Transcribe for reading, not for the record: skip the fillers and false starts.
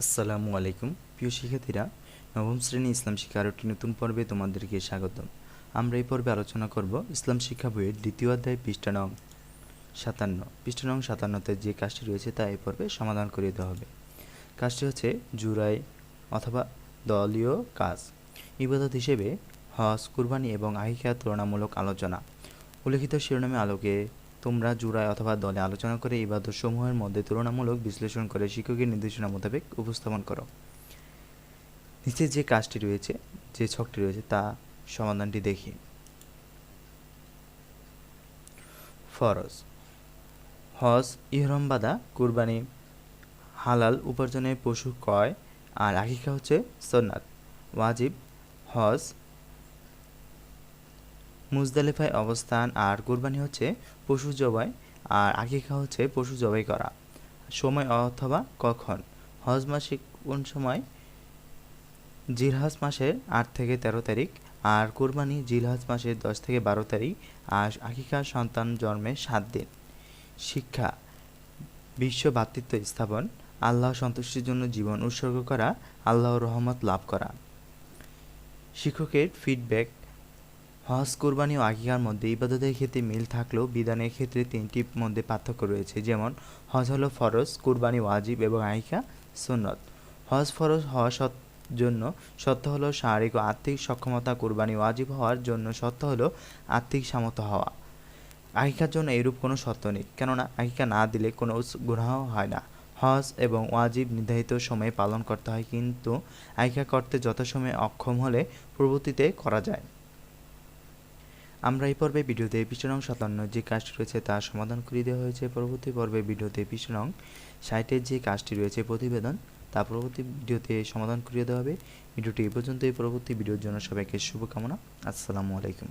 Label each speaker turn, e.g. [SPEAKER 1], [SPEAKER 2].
[SPEAKER 1] আসসালামু আলাইকুম প্রিয় শিক্ষার্থীরা, নবম শ্রেণী ইসলাম শিক্ষার একটি নতুন পর্বে তোমাদেরকে স্বাগতম। আমরা এই পর্বে আলোচনা করব ইসলাম শিক্ষা বইয়ের দ্বিতীয় অধ্যায় পৃষ্ঠা নং 57তে যে কাজটি রয়েছে তা এই পর্বে সমাধান করে দেওয়া হবে। কাজটি হচ্ছে জুরাই অথবা দলীয় কাজ। ইবাদত হিসেবে হজ, কুরবানি এবং আকিকা তুলনামূলক আলোচনা। উল্লিখিত শিরোনামের আলোকে তোমরা জুরাই অথবা দলে আলোচনা করে ইবাদত সমূহের মধ্যে তুলনামূলক বিশ্লেষণ করে শিক্ষকের নির্দেশনা মোতাবেক উপস্থাপন করো। নিচে যে কাজটি রয়েছে, যে ছকটি রয়েছে তা সমাধানটি দেখি। ফরজ: হজ, ইহরাম বাঁধা, কুরবানি, হালাল উপার্জনের পশু ক্রয়, আর আকিকা হচ্ছে সুন্নাত। ওয়াজিব: হজ, মুজদালিফায় অবস্থান, আর কুরবানি হচ্ছে পশু জবাই, আর আকিকা হচ্ছে পশু জবাই করা। সময় অথবা কখন: হজ মাসে কোন সময়? জিলহজ মাসের ৮ থেকে ১৩ তারিখ, আর কুরবানি জিলহজ মাসের ১০ থেকে ১২ তারিখ, আর আকিকা সন্তান জন্মের ৭ দিন। শিক্ষা: বিশ্ব ভ্রাতৃত্ব স্থাপন, আল্লাহ সন্তুষ্টির জন্য জীবন উৎসর্গ করা, আল্লাহর রহমত লাভ করা। শিক্ষকের ফিডব্যাক: হজ, কুরবানি ও আকিকার মধ্যে ইবাদতের ক্ষেত্রে মিল থাকলেও বিধানের ক্ষেত্রে তিনটির মধ্যে পার্থক্য রয়েছে। যেমন, হজ হলো ফরজ, কুরবানি ওয়াজিব এবং আকিকা সুন্নত। হজ ফরজ হওয়ার জন্য শর্ত হলো শারীরিক ও আর্থিক সক্ষমতা, কুরবানি ওয়াজিব হওয়ার জন্য শর্ত হলো আর্থিক সামর্থ্য হওয়া। আকিকার জন্য এরূপ কোনো শর্ত নেই, কেননা আকিকা না দিলে কোনো গুনাহ হয় না। হজ এবং ওয়াজিব নির্ধারিত সময়ে পালন করতে হয়, কিন্তু আকিকা করতে যথাসময়ে অক্ষম হলে পরবর্তীতে করা যায়। আমরা এই পর্বে ভিডিওতে পৃষ্ঠা নং 57 যে কাজটি রয়েছে তা সমাধান করে দেওয়া হয়েছে। পরবর্তী পর্বে ভিডিওতে পৃষ্ঠা নং 60 যে কাজটি রয়েছে প্রতিবেদন, তা পরবর্তী ভিডিওতে সমাধান করিয়ে দেওয়া হবে। ভিডিওটি এই পর্যন্তই। পরবর্তী ভিডিওর জন্য সবাইকে শুভকামনা। আসসালামু আলাইকুম।